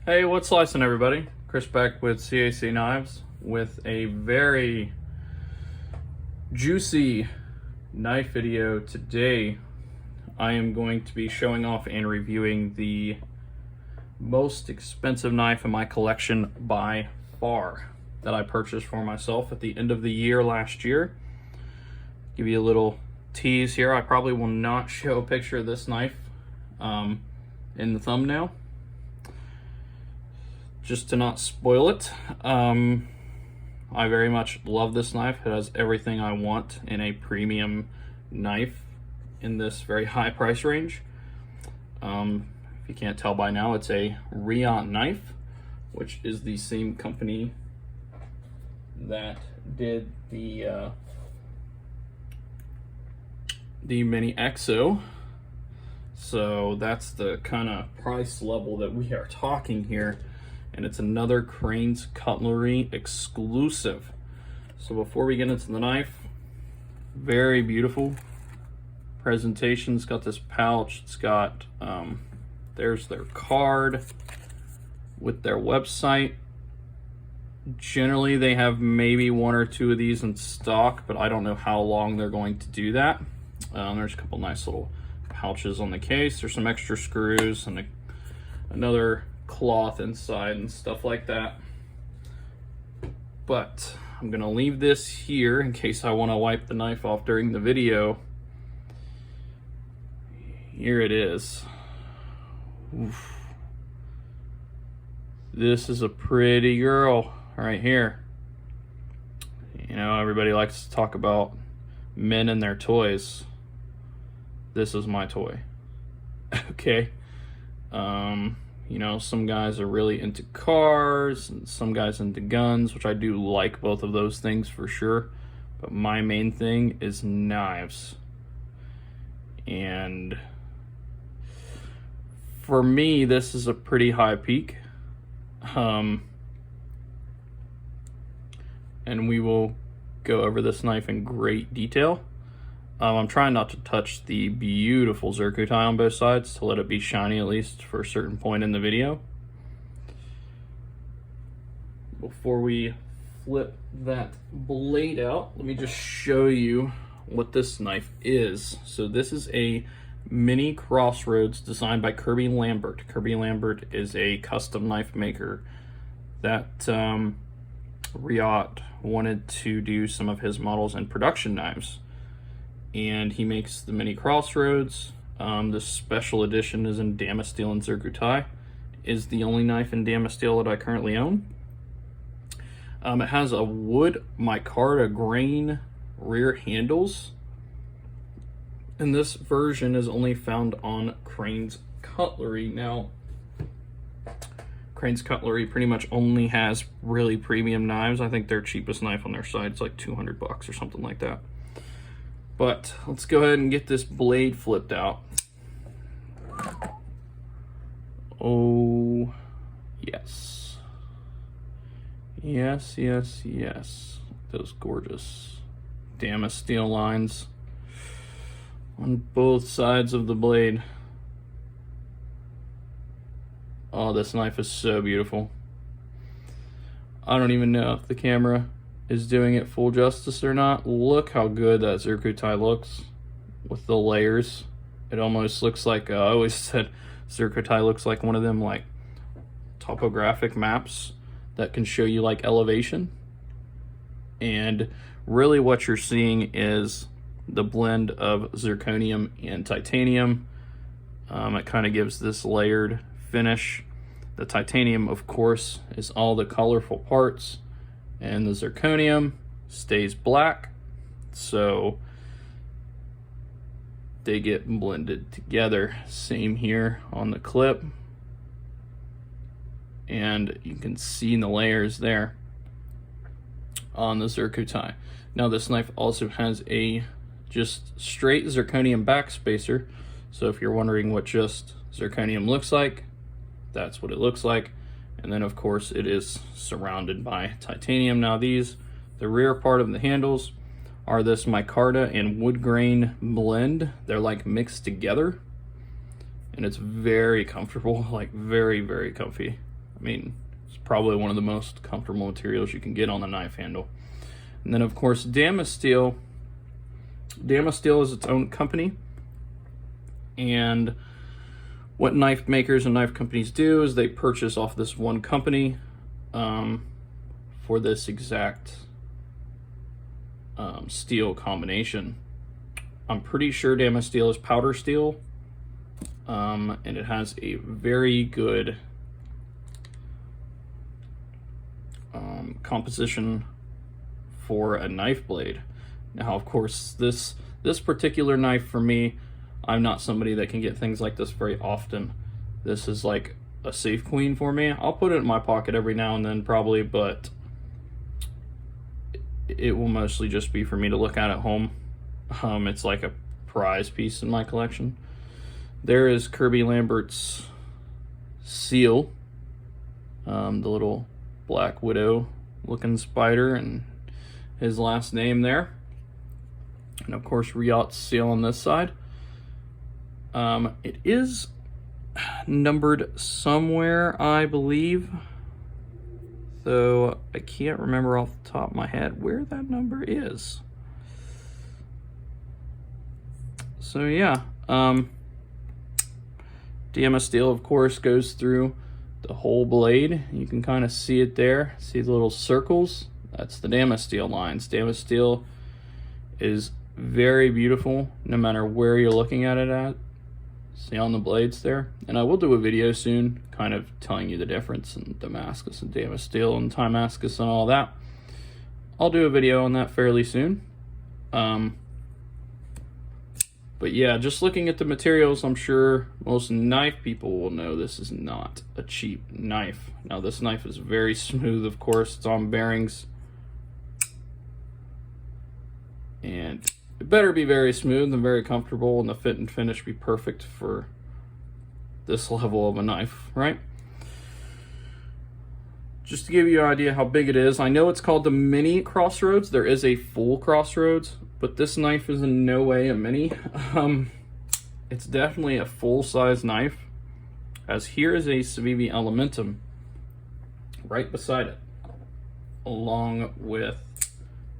Hey, what's slicing, everybody? Chris back with CAC Knives with a very juicy knife video. Today I am going to be showing off and reviewing the most expensive knife in my collection by far that I purchased for myself at the end of the year last year. Give you a little tease here. I probably will not show a picture of this knife in the thumbnail, just to not spoil it. I very much love this knife. It has everything I want in a premium knife in this very high price range. If you can't tell by now, it's a Reate knife, which is the same company that did the Mini EXO. So that's the kind of price level that we are talking here. And it's another Crane's Cutlery exclusive. So before we get into the knife, very beautiful presentation. It's got this pouch. It's got, there's their card with their website. Generally, they have maybe one or two of these in stock, but I don't know how long they're going to do that. There's a couple nice little pouches on the case. There's some extra screws and another cloth inside and stuff like that. But I'm gonna leave this here in case I want to wipe the knife off during the video. Here it is. Oof. This is a pretty girl right here. You know, everybody likes to talk about men and their toys. This is my toy. Okay. You know, some guys are really into cars and some guys into guns, which I do like both of those things for sure. But my main thing is knives. And for me, this is a pretty high peak. And we will go over this knife in great detail. I'm trying not to touch the beautiful zircuti on both sides to let it be shiny at least for a certain point in the video. Before we flip that blade out, let me just show you what this knife is. So this is a mini crossroads designed by Kirby Lambert. Kirby Lambert is a custom knife maker that Reate wanted to do some of his models in production knives. And he makes the mini crossroads. This special edition is in damasteel and zircuti. Is the only knife in damasteel that I currently own. It has a wood micarta grain rear handles, and this version is only found on Crane's Cutlery. Now, Crane's Cutlery pretty much only has really premium knives. I think their cheapest knife on their site is like $200 or something like that. But let's go ahead and get this blade flipped out. Oh, yes. Yes, yes, yes. Those gorgeous damasteel lines on both sides of the blade. Oh, this knife is so beautiful. I don't even know if the camera is doing it full justice or not. Look how good that zircuti looks with the layers. It almost looks like, I always said zircuti looks like one of them like topographic maps that can show you like elevation. And really what you're seeing is the blend of zirconium and titanium. It kind of gives this layered finish. The titanium, of course, is all the colorful parts, and the zirconium stays black, so they get blended together. Same here on the clip, and you can see the layers there on the zircuti. Now this knife also has a just straight zirconium backspacer, so if you're wondering what just zirconium looks like, that's what it looks like. And then of course it is surrounded by titanium. Now these, the rear part of the handles are this micarta and wood grain blend. They're like mixed together, and it's very comfortable, like very, very comfy. mean, it's probably one of the most comfortable materials you can get on the knife handle. And then of course, damasteel. Damasteel is its own company, and what knife makers and knife companies do is they purchase off this one company for this exact steel combination. I'm pretty sure damasteel is powder steel, and it has a very good composition for a knife blade. Now, of course, this particular knife for me, I'm not somebody that can get things like this very often. This is like a safe queen for me. I'll put it in my pocket every now and then probably, but it will mostly just be for me to look at home. It's like a prize piece in my collection. There is Kirby Lambert's seal, the little black widow looking spider, and his last name there. And of course, Reate's seal on this side. It is numbered somewhere, I believe, though I can't remember off the top of my head where that number is. So yeah, damasteel, of course, goes through the whole blade. You can kind of see it there. See the little circles? That's the damasteel lines. Damasteel is very beautiful no matter where you're looking at it at. See on the blades there? And I will do a video soon kind of telling you the difference in Damascus and damasteel and Damascus and all that. I'll do a video on that fairly soon. But yeah, just looking at the materials, I'm sure most knife people will know this is not a cheap knife. Now this knife is very smooth, of course. It's on bearings. And it better be very smooth and very comfortable, and the fit and finish be perfect for this level of a knife, right? Just to give you an idea how big it is, I know it's called the mini crossroads. There is a full crossroads, but this knife is in no way a mini. It's definitely a full-size knife, as here is a Civivi Elementum right beside it, along with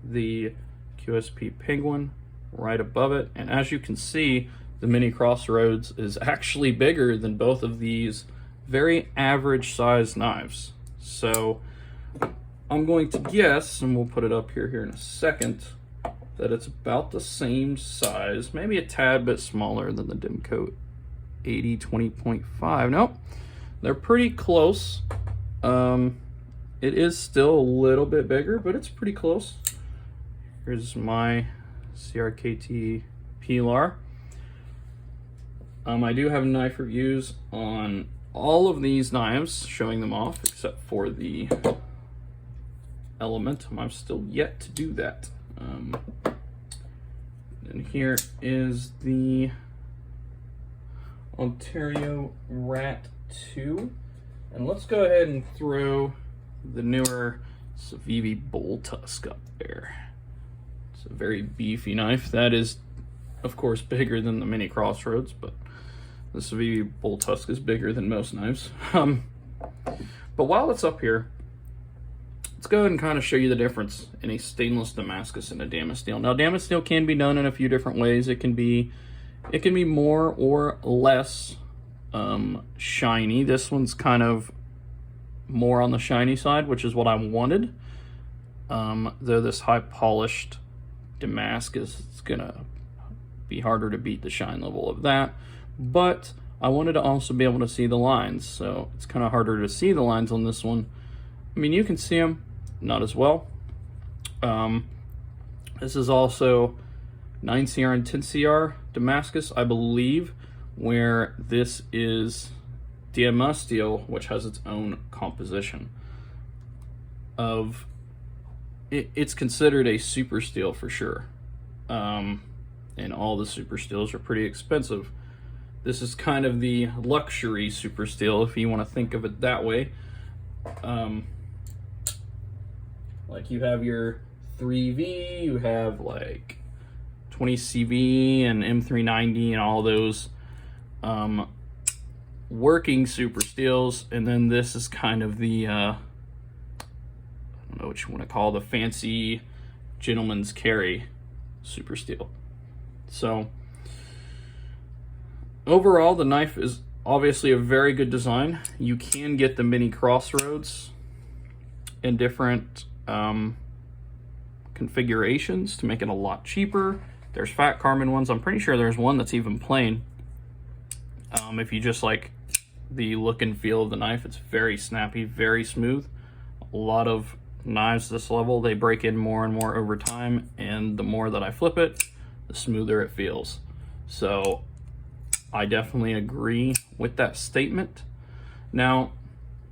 the QSP Penguin right above it. And as you can see, the mini crossroads is actually bigger than both of these very average sized knives. So I'm going to guess, and we'll put it up here in a second, that it's about the same size, maybe a tad bit smaller than the Dimco 80 20.5. Nope, they're pretty close. It is still a little bit bigger, but it's pretty close. Here's my CRKT Pilar. I do have knife reviews on all of these knives, showing them off, except for the Elementum. I've still yet to do that. And here is the Ontario Rat 2. And let's go ahead and throw the newer Civivi Bull Tusk up there. It's a very beefy knife. That is, of course, bigger than the mini crossroads, but the Civivi Bull Tusk is bigger than most knives. But while it's up here, let's go ahead and kind of show you the difference in a stainless Damascus and a damasteel. Now, damasteel can be done in a few different ways. It can be more or less shiny. This one's kind of more on the shiny side, which is what I wanted. Though this high polished Damascus, it's gonna be harder to beat the shine level of that. But I wanted to also be able to see the lines, so it's kind of harder to see the lines on this one. I mean, you can see them, not as well. This is also 9CR and 10CR Damascus, I believe, where this is damasteel, which has its own composition. It's considered a super steel for sure. And all the super steels are pretty expensive. This is kind of the luxury super steel, if you want to think of it that way. Like you have your 3V, you have like 20CV and M390 and all those working super steels, and then this is kind of the I don't know what you want to call the fancy gentleman's carry super steel. So overall, the knife is obviously a very good design. You can get the mini crossroads in different configurations to make it a lot cheaper. There's fat carbon ones. I'm pretty sure there's one that's even plain. If you just like the look and feel of the knife, it's very snappy, very smooth. A lot of knives this level, they break in more and more over time, and the more that I flip it, the smoother it feels. So I definitely agree with that statement. Now,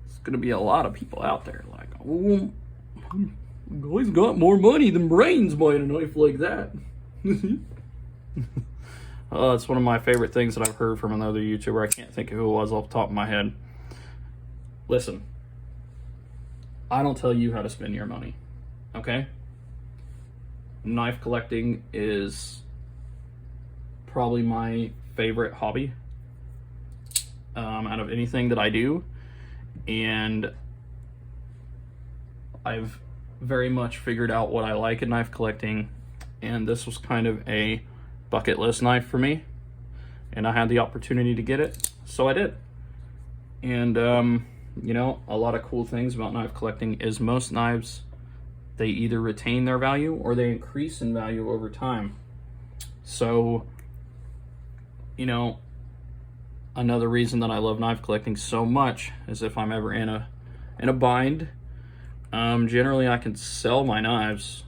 there's gonna be a lot of people out there like, oh, guy's got more money than brains buying a knife like that. It's one of my favorite things that I've heard from another YouTuber. I can't think of who it was off the top of my head. Listen, I don't tell you how to spend your money, okay? Knife collecting is probably my favorite hobby out of anything that I do, and I've very much figured out what I like in knife collecting, and this was kind of a bucket list knife for me, and I had the opportunity to get it, so I did. And you know, a lot of cool things about knife collecting is most knives, they either retain their value or they increase in value over time. So, you know, another reason that I love knife collecting so much is if I'm ever in a bind, generally I can sell my knives,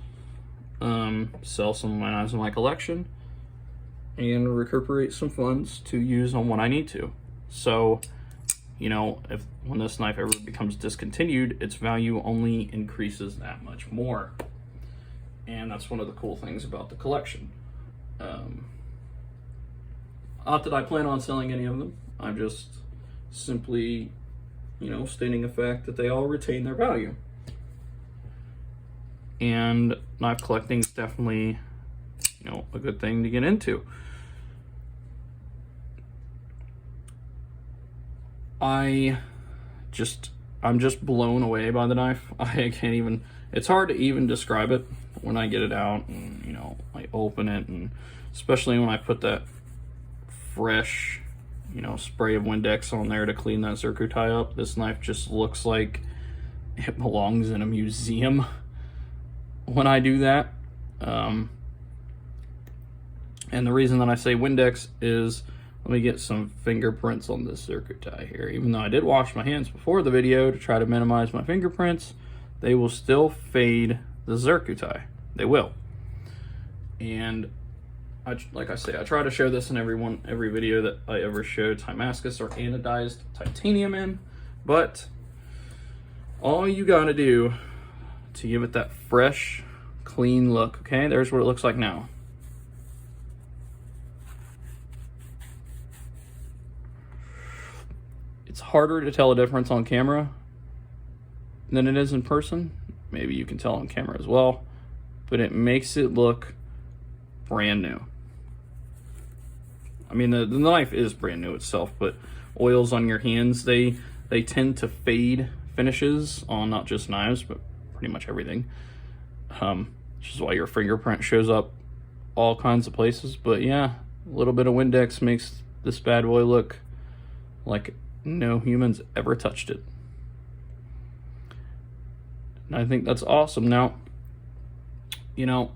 sell some of my knives in my collection, and recuperate some funds to use on what I need to. So, you know, when this knife ever becomes discontinued, its value only increases that much more. And that's one of the cool things about the collection. Not that I plan on selling any of them. I'm just simply, you know, stating the fact that they all retain their value. And knife collecting is definitely, you know, a good thing to get into. I'm just blown away by the knife. I can't even, it's hard to even describe it when I get it out and, you know, I open it, and especially when I put that fresh, you know, spray of Windex on there to clean that zircuti up. This knife just looks like it belongs in a museum when I do that. And the reason that I say Windex is, let me get some fingerprints on this zircuti here. Even though I did wash my hands before the video to try to minimize my fingerprints, they will still fade the zircuti. They will. And like I say, I try to show this in every video that I ever show Damascus or anodized titanium in, but all you gotta do to give it that fresh, clean look, okay? There's what it looks like now. It's harder to tell a difference on camera than it is in person. Maybe you can tell on camera as well, but it makes it look brand new. I mean, the knife is brand new itself, but oils on your hands, they tend to fade finishes on not just knives, but pretty much everything. Which is why your fingerprint shows up all kinds of places. But yeah, a little bit of Windex makes this bad boy look like no humans ever touched it. And I think that's awesome. Now, you know,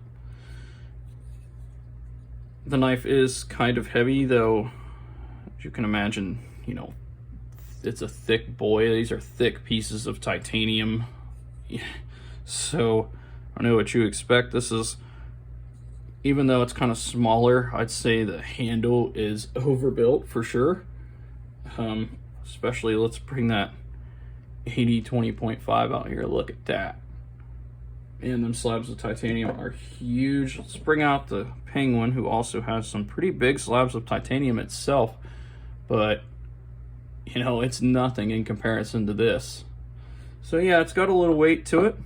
the knife is kind of heavy, though, as you can imagine, you know, it's a thick boy. These are thick pieces of titanium. So I don't know what you expect. This is, even though it's kind of smaller, I'd say the handle is overbuilt for sure. Especially, let's bring that 80-20.5 out here. Look at that. And them slabs of titanium are huge. Let's bring out the Penguin, who also has some pretty big slabs of titanium itself. But, you know, it's nothing in comparison to this. So yeah, it's got a little weight to it.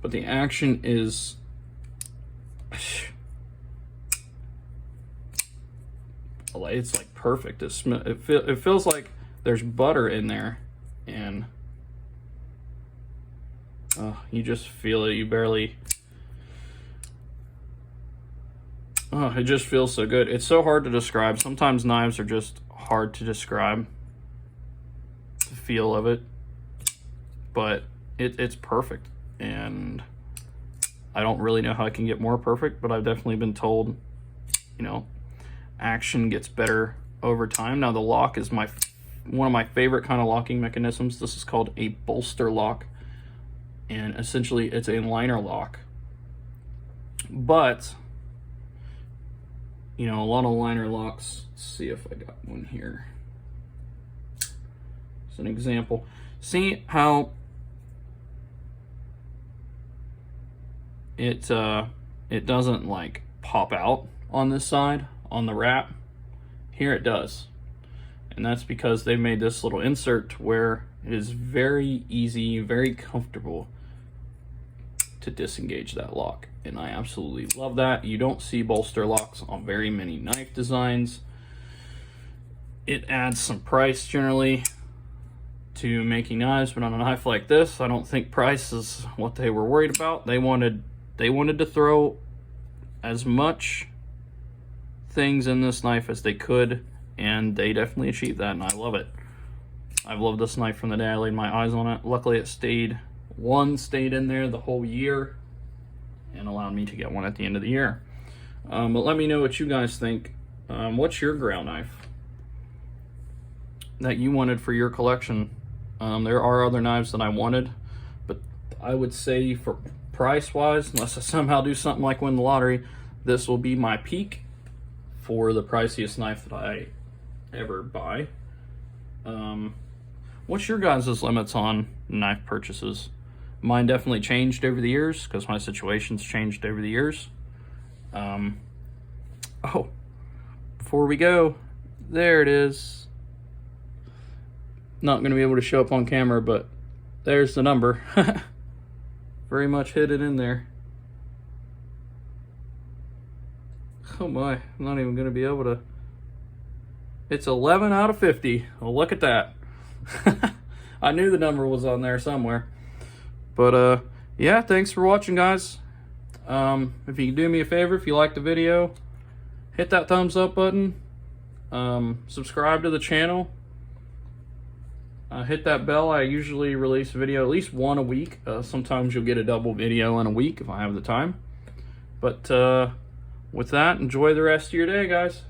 But the action is... it's like perfect. It feels like there's butter in there, and you just feel it. You barely. Oh, it just feels so good. It's so hard to describe. Sometimes knives are just hard to describe the feel of it, but it's perfect. And I don't really know how I can get more perfect, but I've definitely been told, you know, action gets better over time. Now the lock is one of my favorite kind of locking mechanisms. This is called a bolster lock, and essentially it's a liner lock. But you know, a lot of liner locks, let's see if I got one here. As an example, see how it doesn't like pop out on this side on the wrap. Here it does, and that's because they made this little insert where it is very easy, very comfortable to disengage that lock, and I absolutely love that. You don't see bolster locks on very many knife designs. It adds some price generally to making knives, but on a knife like this, I don't think price is what they were worried about. They wanted to throw as much things in this knife as they could, and they definitely achieved that, and I love it. I've loved this knife from the day I laid my eyes on it. Luckily it stayed in there the whole year and allowed me to get one at the end of the year. But let me know what you guys think. What's your grail knife that you wanted for your collection? There are other knives that I wanted, but I would say for price wise, unless I somehow do something like win the lottery, this will be my peak for the priciest knife that I ever buy. What's your guys' limits on knife purchases? Mine definitely changed over the years because my situation's changed over the years. Oh, before we go, there it is. Not going to be able to show up on camera, but there's the number. Very much hidden in there. Oh my, I'm not even going to be able to. It's 11 out of 50. Well, look at that. I knew the number was on there somewhere. But yeah, thanks for watching, guys. If you can do me a favor, if you liked the video, hit that thumbs up button. Subscribe to the channel. Hit that bell. I usually release a video at least one a week. Sometimes you'll get a double video in a week if I have the time. But with that, enjoy the rest of your day, guys.